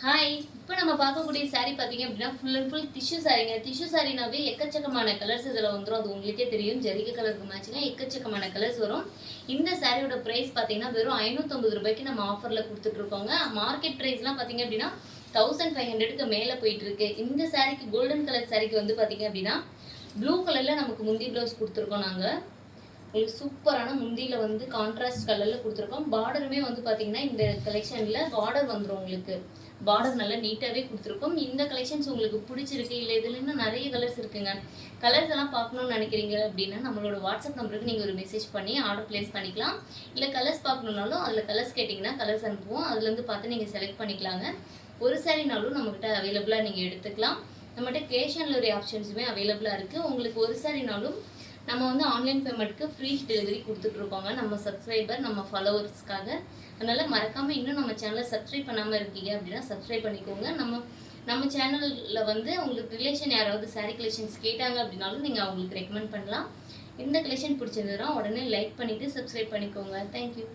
Hi. இப்போ நம்ம பார்க்கக்கூடிய சாரி பார்த்தீங்க அப்படின்னா, ஃபுல் அண்ட் ஃபுல் டிஷ்யூ சாரீங்க. டிஷ்யூ சாரினாவே எக்கச்சக்கமான கலர்ஸ் இதில வந்துரும். அது உங்களுக்கே தெரியும். ஜரிகை கலருக்கு மேட்சிங்கா எக்கச்சக்கமான கலர்ஸ் வரும். இந்த சாரியோட பிரைஸ் பார்த்தீங்கன்னா, வெறும் ரூ. 550 நம்ம ஆஃபர்ல குடுத்துட்டுருக்கோங்க. மார்க்கெட் பிரைஸ்லாம் பார்த்தீங்க அப்படின்னா, 1500க்கு மேல போயிட்டுருக்கு. இந்த சாரிக்கு கோல்டன் கலர் சாரிக்கு வந்து பார்த்தீங்க அப்படின்னா, ப்ளூ கலர்ல நமக்கு முந்தி ப்ளவுஸ் குடுத்துருக்கோம் நாங்க. உங்களுக்கு சூப்பரான முந்தியில வந்து கான்ட்ராஸ்ட் கலர்ல குடுத்துருக்கோம். பார்டருமே வந்து பார்த்தீங்கன்னா, இந்த கலெக்ஷன்ல பார்டர் வந்துரும் உங்களுக்கு. பார்டர் நல்லா நீட்டாவே குடுத்துருக்கோம். இந்த கலெக்ஷன்ஸ் உங்களுக்கு பிடிச்சிருக்கு, இல்ல இதுல இன்னும் நெறைய கலர்ஸ் இருக்குங்க. கலர்ஸ் எல்லாம் பார்க்கணும்னு நெனைக்கிறீங்க அப்படின்னா, நம்மளோட வாட்ஸ்அப் நம்பருக்கு நீங்க ஒரு மெசேஜ் பண்ணி ஆர்டர் பிளேஸ் பண்ணிக்கலாம். இல்ல கலர்ஸ் பார்க்கணும்னாலும் அதுல கலர்ஸ் கேட்டீங்கன்னா, கலர்ஸ் அனுப்புவோம். அதுலேருந்து பார்த்து நீங்க செலக்ட் பண்ணிக்கலாங்க. ஒரு சாரினாலும் நம்மகிட்ட அவைலபிளா நீங்க எடுத்துக்கலாம். நம்மகிட்ட கேஷ் ஆன் டெலிவரி ஆப்ஷன்ஸுமே அவைலபிளா இருக்கு. உங்களுக்கு ஒரு சாரினாலும் நம்ம வந்து ஆன்லைன் பேமெண்ட்க்கு ஃப்ரீ டெலிவரி குடுத்துட்ருக்கோங்க. நம்ம சப்ஸ்கிரைபர், நம்ம ஃபாலோவர்ஸ்க்காக. அதனால மறக்காம இன்னும் நம்ம சேனலை சப்ஸ்கிரைப் பண்ணாம இருக்கீங்க அப்படின்னா, சப்ஸ்கிரைப் பண்ணிக்கோங்க. நம்ம சேனல்ல வந்து உங்களுக்கு ரிலேஷன் யாராவது சாரி கலெக்ஷன்ஸ் கேட்டாங்க அப்படின்னாலும், நீங்க அவங்களுக்கு ரெக்கமெண்ட் பண்ணலாம். இந்த கலெக்ஷன் பிடிச்சிருந்ததுன்னா உடனே லைக் பண்ணிட்டு சப்ஸ்கிரைப் பண்ணிக்கோங்க. Thank you.